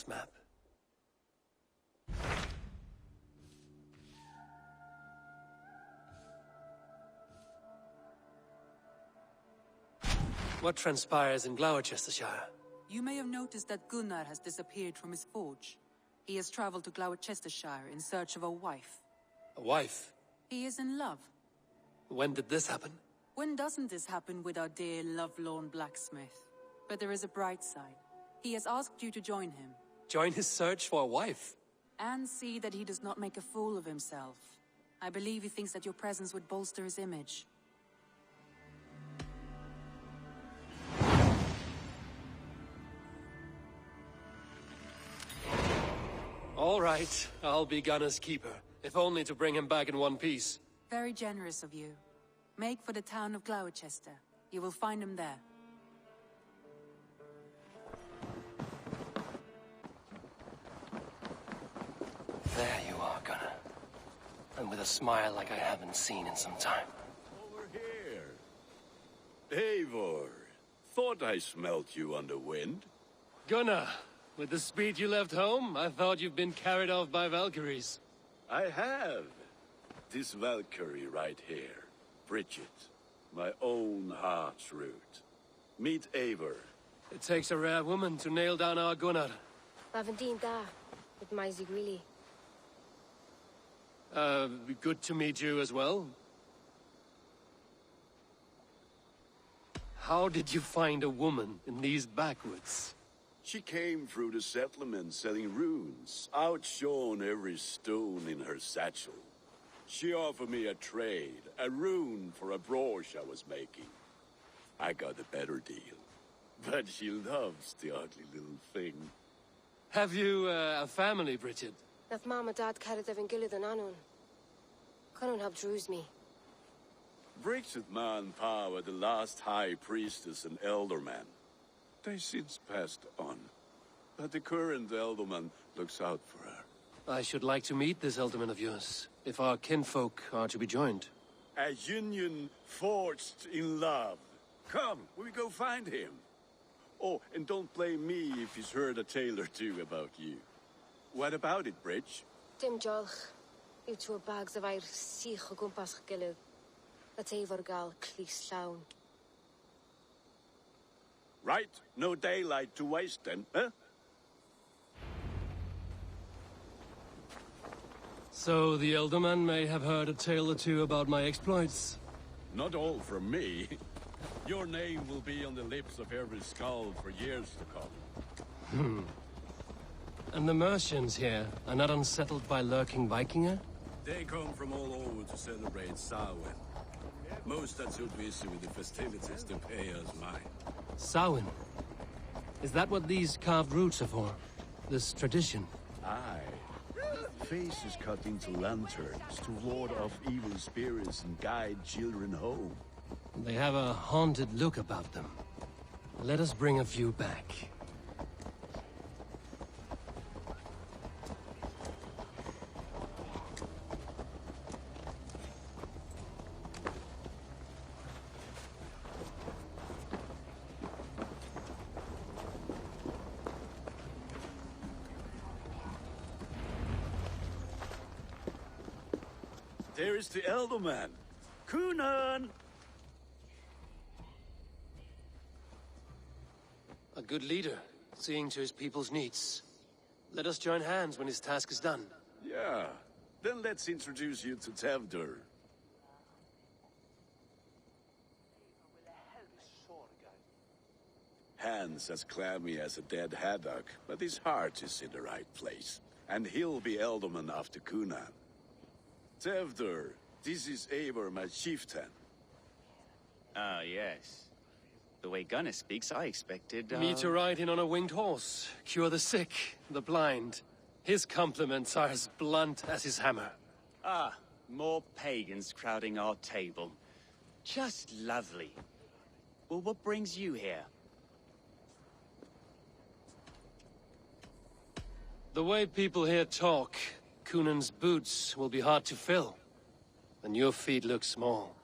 map. What transpires in Gloucestershire? You may have noticed that Gunnar has disappeared from his forge. He has traveled to Gloucestershire in search of a wife. A wife? He is in love. When did this happen? When doesn't this happen with our dear lovelorn blacksmith? But there is a bright side. He has asked you to join him. Join his search for a wife? And see that he does not make a fool of himself. I believe he thinks that your presence would bolster his image. All right, I'll be Gunnar's keeper, if only to bring him back in one piece. Very generous of you. Make for the town of Gloucester. You will find him there. There you are, Gunnar. And with a smile like I haven't seen in some time. Over here. Eivor. Thought I smelt you on the wind. Gunnar, with the speed you left home, I thought you'd been carried off by Valkyries. I have. This Valkyrie right here. Bridget. My own heart's root. Meet Eivor. It takes a rare woman to nail down our Gunnar. Lavendine da, with my Zigwili. Good to meet you as well. How did you find a woman in these backwoods? She came through the settlement selling runes, outshone every stone in her satchel. She offered me a trade, a rune for a brooch I was making. I got a better deal. But she loves the ugly little thing. Have you a family, Bridget? Nath Mom and Dad carried Devin Gillid and Anun. Cannon helped druise me. Bridget Man Pa were the last high priestess and elderman. They since passed on. But the current elderman looks out for her. I should like to meet this elderman of yours, if our kinfolk are to be joined. A union forged in love. Come, we go find him. Oh, and don't blame me if he's heard a tale or two about you. What about it, Bridge? Dim Jolch. You two bags of air sich o gwmpas Gillid. That Eivor gal clis llawn. Right, no daylight to waste then, huh? So the elderman may have heard a tale or two about my exploits. Not all from me. Your name will be on the lips of every skull for years to come. And the Mercians here are not unsettled by lurking Vikinger? They come from all over to celebrate Samhain. Most are too busy with the festivities to pay us mind. Samhain? Is that what these carved roots are for? This tradition? Aye. Faces cut into lanterns to ward off evil spirits and guide children home. They have a haunted look about them. Let us bring a few back. There is the Elderman. Kunan! A good leader, seeing to his people's needs. Let us join hands when his task is done. Yeah. Then let's introduce you to Tevdur. Hands as clammy as a dead haddock, but his heart is in the right place. And he'll be Elderman after Kunan. Tevdur, this is Eivor, my chieftain. Ah, yes. The way Gunnar speaks, I expected, Me to ride in on a winged horse, cure the sick, the blind. His compliments are as blunt as his hammer. Ah, more pagans crowding our table. Just lovely. Well, what brings you here? The way people here talk, Kunan's boots will be hard to fill. And your feet look small.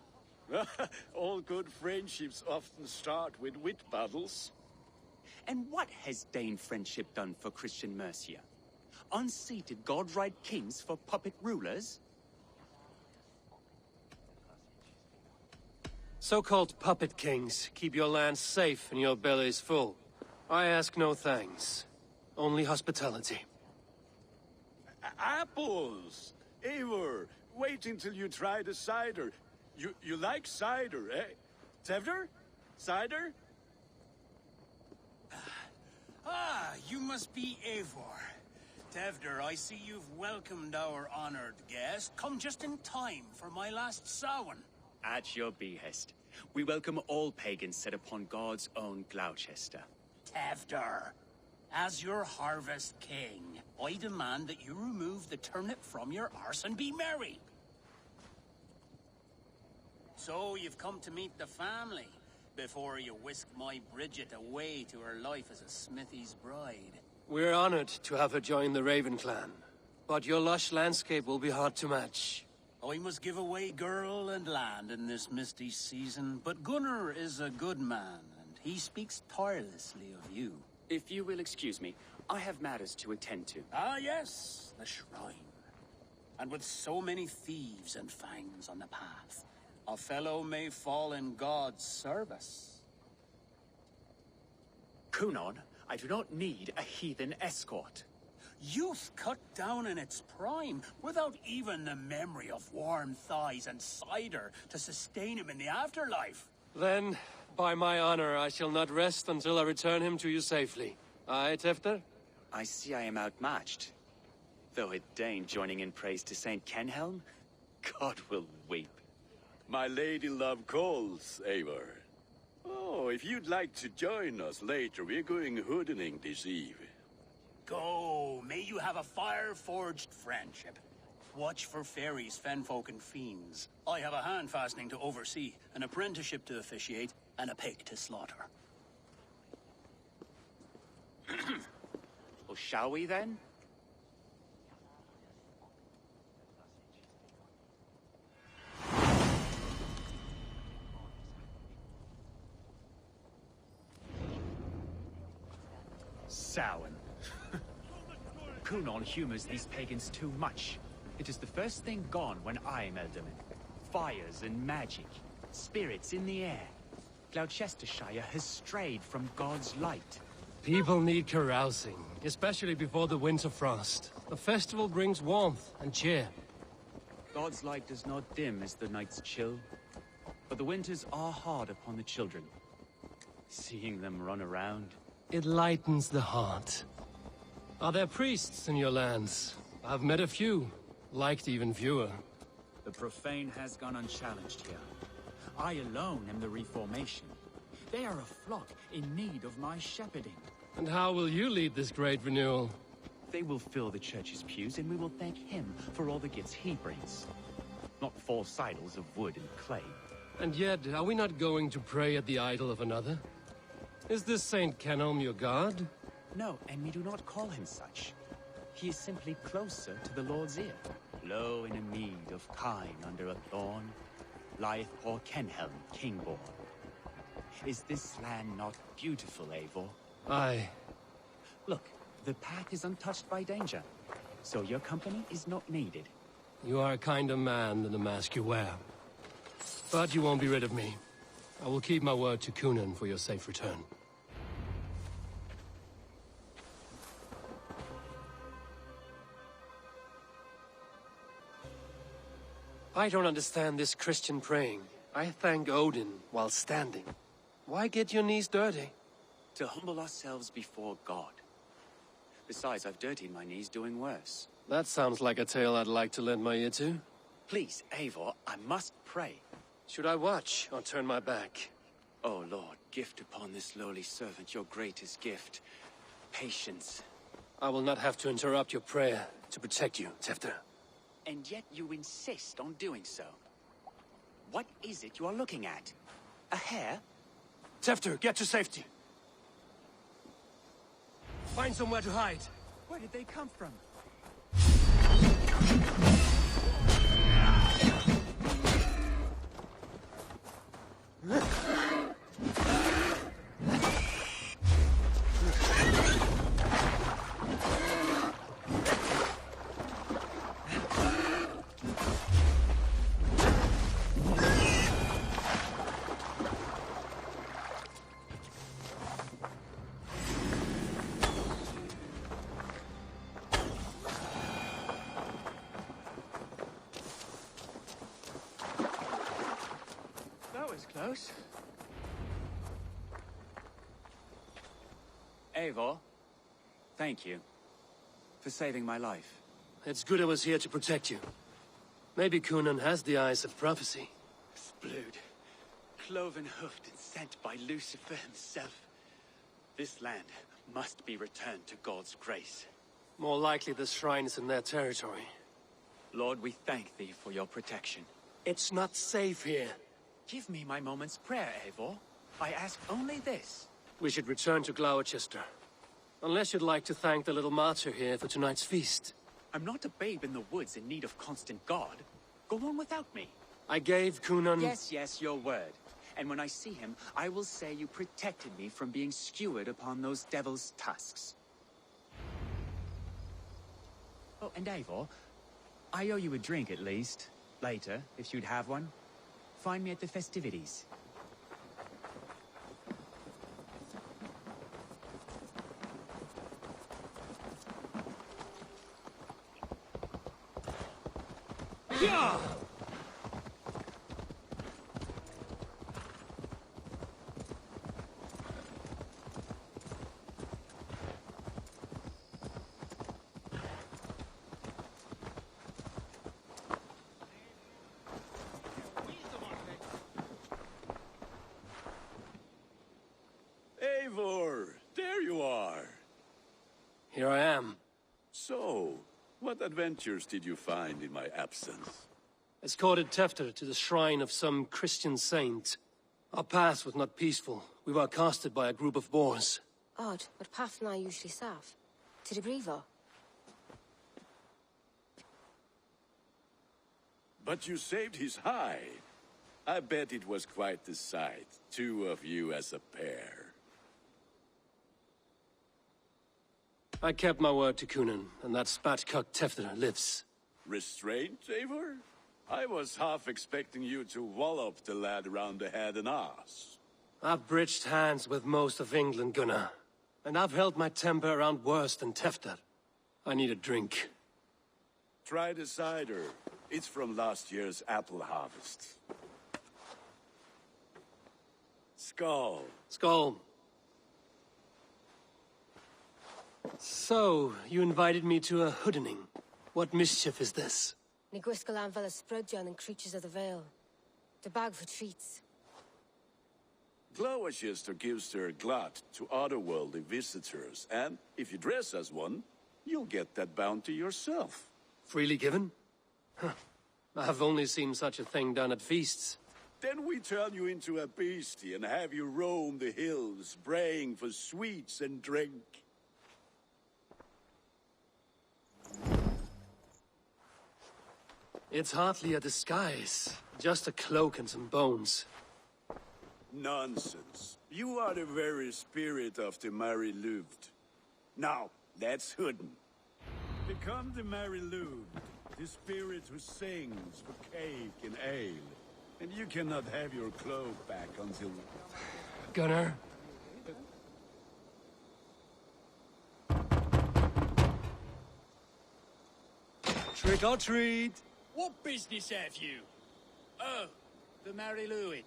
All good friendships often start with wit battles. And what has Dane friendship done for Christian Mercia? Unseated god-right kings for puppet rulers? So-called puppet kings keep your lands safe and your bellies full. I ask no thanks. Only hospitality. Apples! Eivor, wait until you try the cider. You like cider, eh? Tevder? Cider? Ah, you must be Eivor. Tevder, I see you've welcomed our honored guest. Come just in time for my last Samhain. At your behest. We welcome all pagans set upon God's own Gloucester. Tevder, as your harvest king, I demand that you remove the turnip from your arse and be merry. So you've come to meet the family, before you whisk my Bridget away to her life as a smithy's bride. We're honored to have her join the Raven clan, but your lush landscape will be hard to match. I must give away girl and land in this misty season, but Gunnar is a good man, and he speaks tirelessly of you. If you will excuse me, I have matters to attend to. Ah yes, the shrine. And with so many thieves and fangs on the path, a fellow may fall in God's service. Cunon, I do not need a heathen escort. Youth cut down in its prime, without even the memory of warm thighs and cider to sustain him in the afterlife. Then, by my honor, I shall not rest until I return him to you safely. Aye, Tefter? I see I am outmatched. Though a Dane joining in praise to Saint Kenhelm, God will weep. My lady love calls, Eivor. Oh, if you'd like to join us later, we're going hoodening this eve. Go, may you have a fire-forged friendship. Watch for fairies, fenfolk, and fiends. I have a hand fastening to oversee, an apprenticeship to officiate, and a pig to slaughter. Well, shall we then? Samhain. Cunon humors these pagans too much. It is the first thing gone when I am Elderman. Fires and magic, spirits in the air. Gloucestershire has strayed from God's light. People need carousing, especially before the winter frost. A festival brings warmth and cheer. God's light does not dim as the nights chill, but the winters are hard upon the children. Seeing them run around. It lightens the heart. Are there priests in your lands? I've met a few, liked even fewer. The profane has gone unchallenged here. I alone am the Reformation. They are a flock in need of my shepherding. And how will you lead this great renewal? They will fill the church's pews, and we will thank him for all the gifts he brings. Not false idols of wood and clay. And yet, are we not going to pray at the idol of another? Is this Saint Kenelm your god? No, and we do not call him such. He is simply closer to the Lord's ear. Low in a mead of kine under a thorn, lieth poor Kenhelm, kingborn. Is this land not beautiful, Eivor? Aye. Look, the path is untouched by danger, so your company is not needed. You are a kinder man than the mask you wear. But you won't be rid of me. I will keep my word to Cunon for your safe return. I don't understand this Christian praying. I thank Odin while standing. Why get your knees dirty? To humble ourselves before God. Besides, I've dirtied my knees doing worse. That sounds like a tale I'd like to lend my ear to. Please, Eivor, I must pray. Should I watch or turn my back? Oh Lord, gift upon this lowly servant your greatest gift. Patience. I will not have to interrupt your prayer to protect you, Tefter. And yet you insist on doing so. What is it you are looking at? A hare? Tefter, get to safety. Find somewhere to hide. Where did they come from? suppose. Eivor, thank you for saving my life. It's good I was here to protect you. Maybe Conan has the eyes of prophecy. Blood, cloven-hoofed and sent by Lucifer himself. This land must be returned to God's grace. More likely the shrine is in their territory. Lord, we thank thee for your protection. It's not safe here. Give me my moment's prayer, Eivor. I ask only this. We should return to Gloucester. Unless you'd like to thank the little martyr here for tonight's feast. I'm not a babe in the woods in need of constant guard. Go on without me. I gave Conan... Yes, your word. And when I see him, I will say you protected me from being skewered upon those devil's tusks. Oh, and Eivor, I owe you a drink at least. Later, if you'd have one. Find me at the festivities. Yeah! Eivor, there you are. Here I am. So, what adventures did you find in my absence? Escorted Tefter to the shrine of some Christian saint. Our path was not peaceful. We were accosted by a group of boars. Odd, but path na usually safe. To the Brievo. But you saved his hide. I bet it was quite the sight. Two of you as a pair. I kept my word to Conan, and that spatcock Tefter lives. Restraint, Eivor? I was half expecting you to wallop the lad around the head and ass. I've bridged hands with most of England, Gunnar. And I've held my temper around worse than Tefter. I need a drink. Try the cider. It's from last year's apple harvest. Skull. Skull. So, you invited me to a hoodening. What mischief is this? Ni gwisgal anfel ysbrydion and creatures of the Vale. The bag for treats. Gloucester gives their glut to otherworldly visitors, and if you dress as one, you'll get that bounty yourself. Freely given? Huh. I've only seen such a thing done at feasts. Then we turn you into a beastie and have you roam the hills, braying for sweets and drink. It's hardly a disguise. Just a cloak and some bones. Nonsense. You are the very spirit of the Mary Louved. Now, that's Hooden. Become the Mary Louved, the spirit who sings for cake and ale. And you cannot have your cloak back until... Gunnar? Trick or treat! What business have you? Oh, the Mary Louid.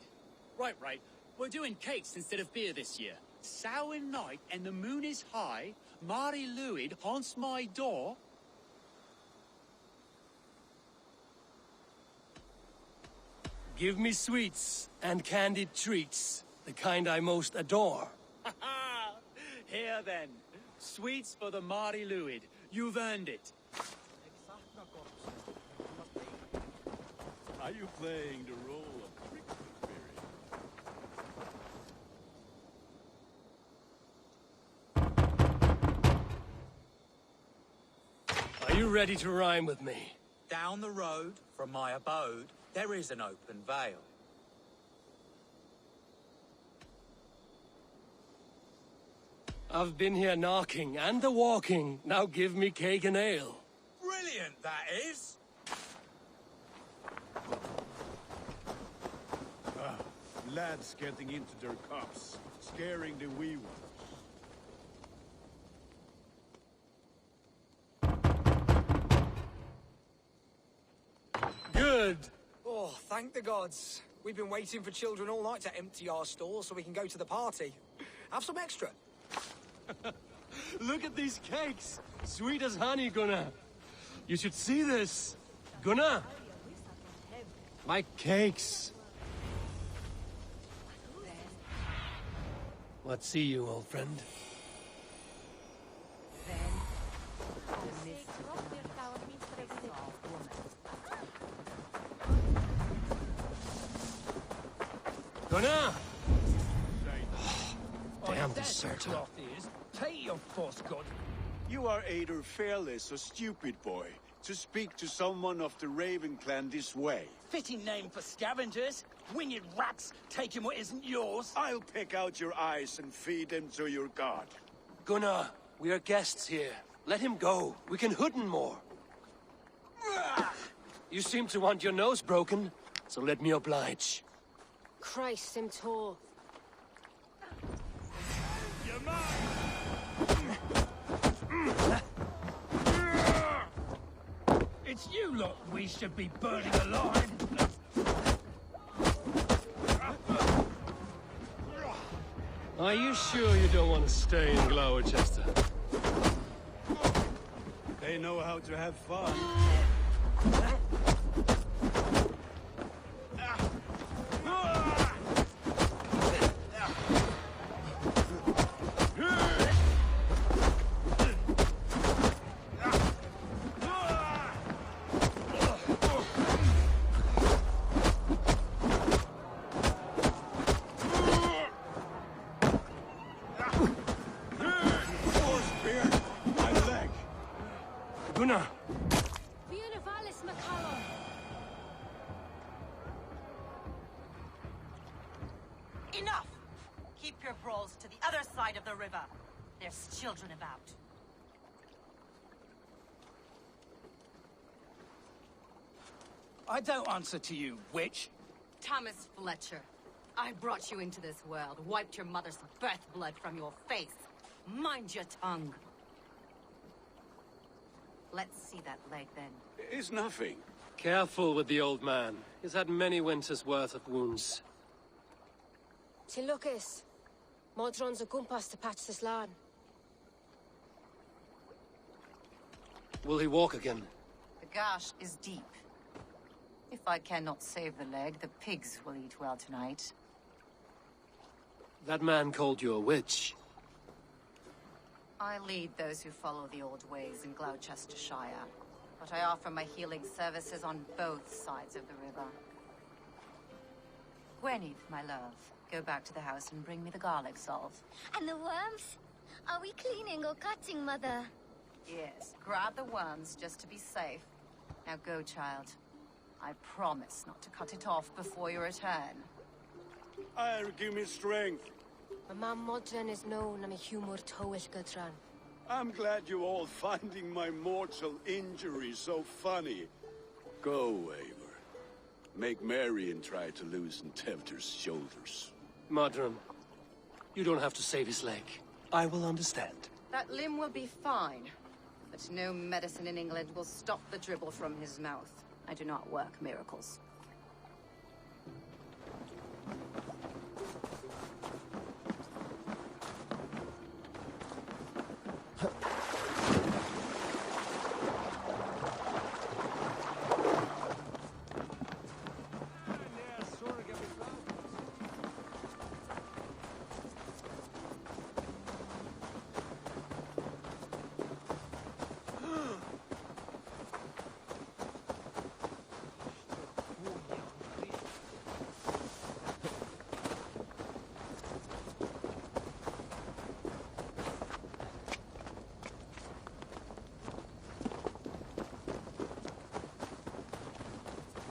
Right. We're doing cakes instead of beer this year. Samhain night and the moon is high. Mari Luid haunts my door. Give me sweets and candied treats, the kind I most adore. Here then, sweets for the Mari Luid. You've earned it. Are you playing the role of Christmas spirit? Are you ready to rhyme with me? Down the road from my abode, there is an open vale. I've been here knocking and a-walking. Now give me cake and ale. Brilliant, that is! Lads getting into their cups, scaring the wee ones. Good. Oh, thank the gods. We've been waiting for children all night to empty our stores so we can go to the party. Have some extra. Look at these cakes! Sweet as honey, Gunnar. You should see this. Gunnar! My cakes! What see you, old friend? Gunnar! Damn deserter. Take your force, God. You are either fearless or stupid, boy, to speak to someone of the Raven clan this way. Fitting name for scavengers. Winged rats taking what isn't yours. I'll pick out your eyes and feed them to your god. Gunnar, we are guests here. Let him go. We can hooden more. You seem to want your nose broken, so let me oblige. Christ, him Thor. You're mine! It's you lot we should be burning alive. Are you sure you don't want to stay in Gloucester? They know how to have fun. Gunnar! Enough! Keep your brawls to the other side of the river. There's children about. I don't answer to you, witch. Thomas Fletcher, I brought you into this world, wiped your mother's birth blood from your face. Mind your tongue. Let's see that leg, then. It's nothing. Careful with the old man. He's had many winters' worth of wounds. Till Lucas. Modron's a gumpas to patch this land. Will he walk again? The gash is deep. If I cannot save the leg, the pigs will eat well tonight. That man called you a witch. I lead those who follow the old ways in Gloucestershire, but I offer my healing services on both sides of the river. Gweneth, my love, go back to the house and bring me the garlic salt. And the worms? Are we cleaning or cutting, Mother? Yes, grab the worms just to be safe. Now go, child. I promise not to cut it off before your return. I'll give me strength. My mam Modron is known am a humor towish gudran. I'm glad you're all finding my mortal injury so funny. Go, Eivor. Make merry and try to loosen Tevder's shoulders. Modron, you don't have to save his leg. I will understand. That limb will be fine, but no medicine in England will stop the dribble from his mouth. I do not work miracles.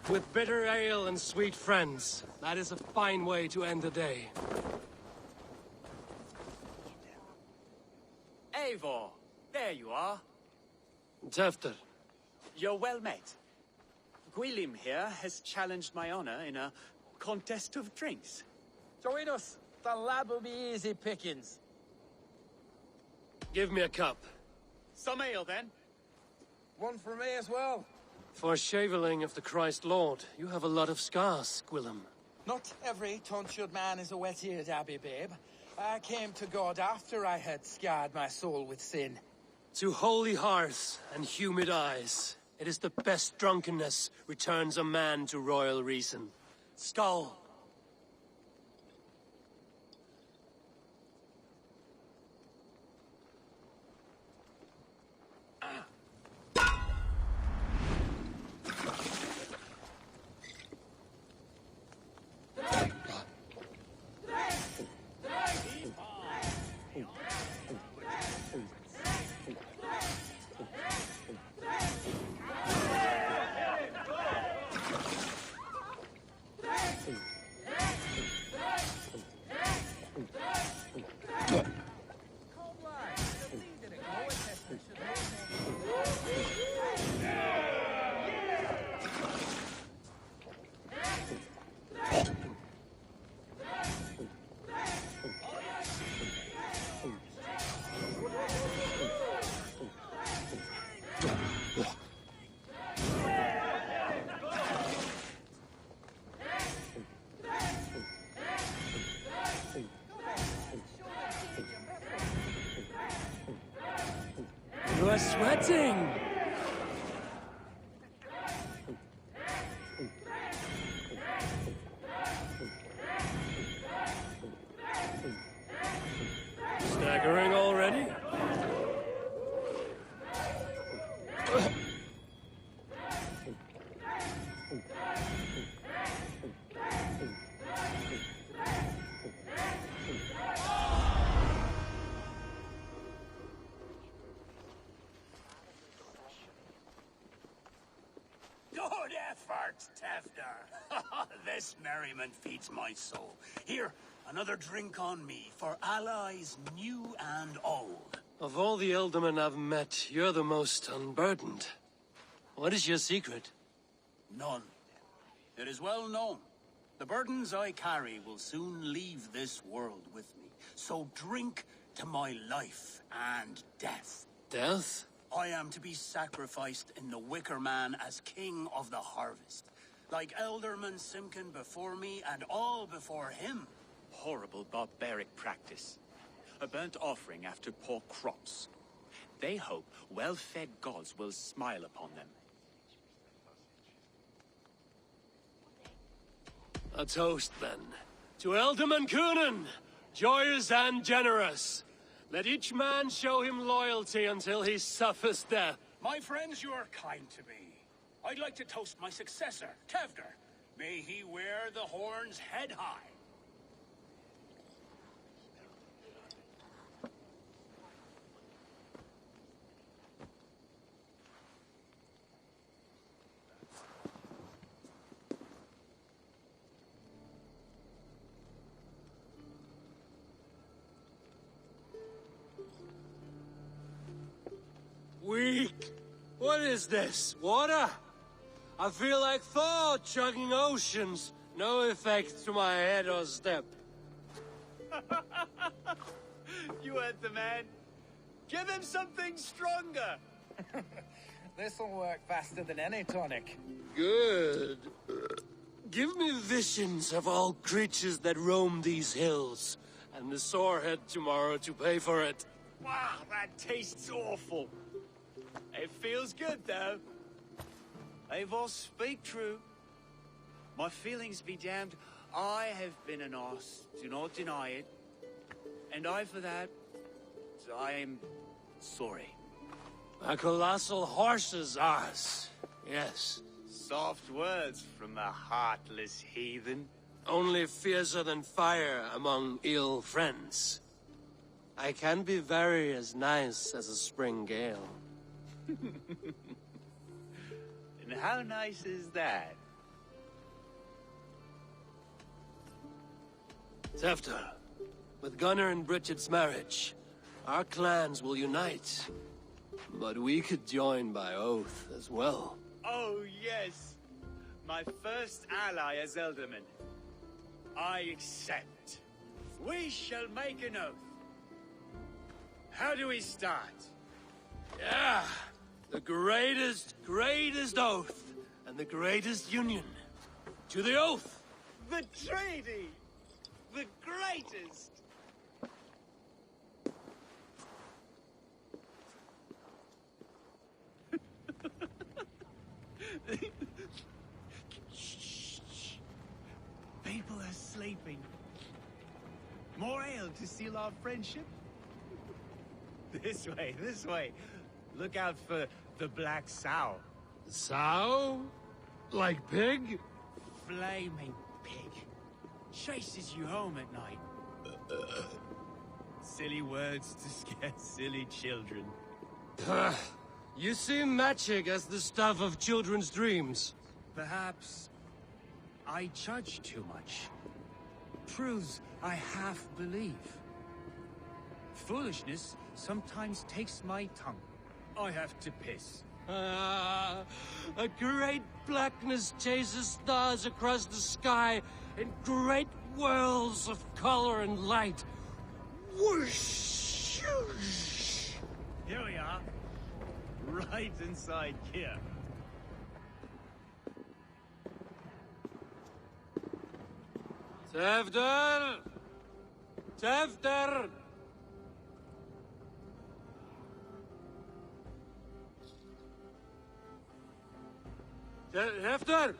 With bitter ale and sweet friends, that is a fine way to end the day. Eivor, there you are. Tefter, You're well met. Gwilym here has challenged my honor in a contest of drinks. Join us. The lad will be easy pickings. give me a cup. Some ale, then. One for me as well. For shaveling of the Christ Lord, you have a lot of scars, Gwilym. Not every tonsured man is a wet-eared Abbey, babe. I came to God after I had scarred my soul with sin. To holy hearts and humid eyes, it is the best drunkenness returns a man to royal reason. Skull! You are sweating! Staggering already? Good effort, Tefner. This merriment feeds my soul. Here, another drink on me for allies new and old. Of all the Ealdormen I've met, you're the most unburdened. What is your secret? None. It is well known. The burdens I carry will soon leave this world with me. So drink to my life and death. Death? I am to be sacrificed in the Wicker Man as king of the harvest. Like Elderman Simkin before me and all before him. Horrible barbaric practice. A burnt offering after poor crops. They hope well-fed gods will smile upon them. A toast, then. To Ealdorman Coonan, joyous and generous. Let each man show him loyalty until he suffers death. My friends, you are kind to me. I'd like to toast my successor, Tefner. May he wear the horns head high. Weak. What is this? Water? I feel like Thor chugging oceans. No effect to my head or step. You heard the man. Give him something stronger. This'll work faster than any tonic. Good. Give me visions of all creatures that roam these hills, and the sorehead tomorrow to pay for it. Wow, that tastes awful. It feels good, though. Eivor, speak true. My feelings be damned. I have been an arse, do not deny it. And I, for that, I am sorry. A colossal horse's arse, yes. Soft words from the heartless heathen. Only fiercer than fire among ill friends. I can be very as nice as a spring gale. And how nice is that? Tefter, with Gunnar and Bridget's marriage, our clans will unite. But we could join by oath as well. Oh, yes. My first ally as Ealdorman. I accept. We shall make an oath. How do we start? Yeah! The greatest oath, and the greatest union. To the oath! The treaty! The greatest! Shh. People are sleeping. More ale to seal our friendship? This way. Look out for the black sow. Sow? Like pig? Flaming pig. Chases you home at night. Silly words to scare silly children. You see magic as the stuff of children's dreams. Perhaps I judge too much. Truths I half believe. Foolishness sometimes takes my tongue. I have to piss. A great blackness chases stars across the sky in great whirls of color and light. Whoosh! Here we are. Right inside here. Tevder! Tevder! Hefter!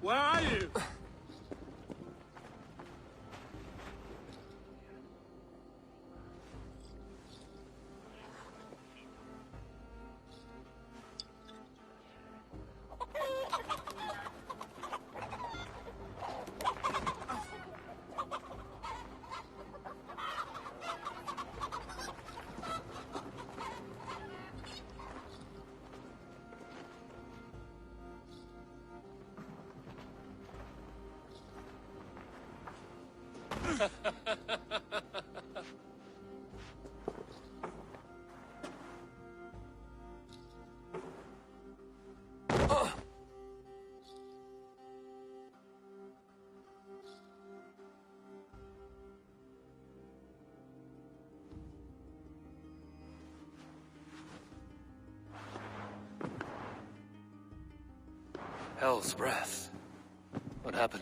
Where are you? Hell's breath. What happened?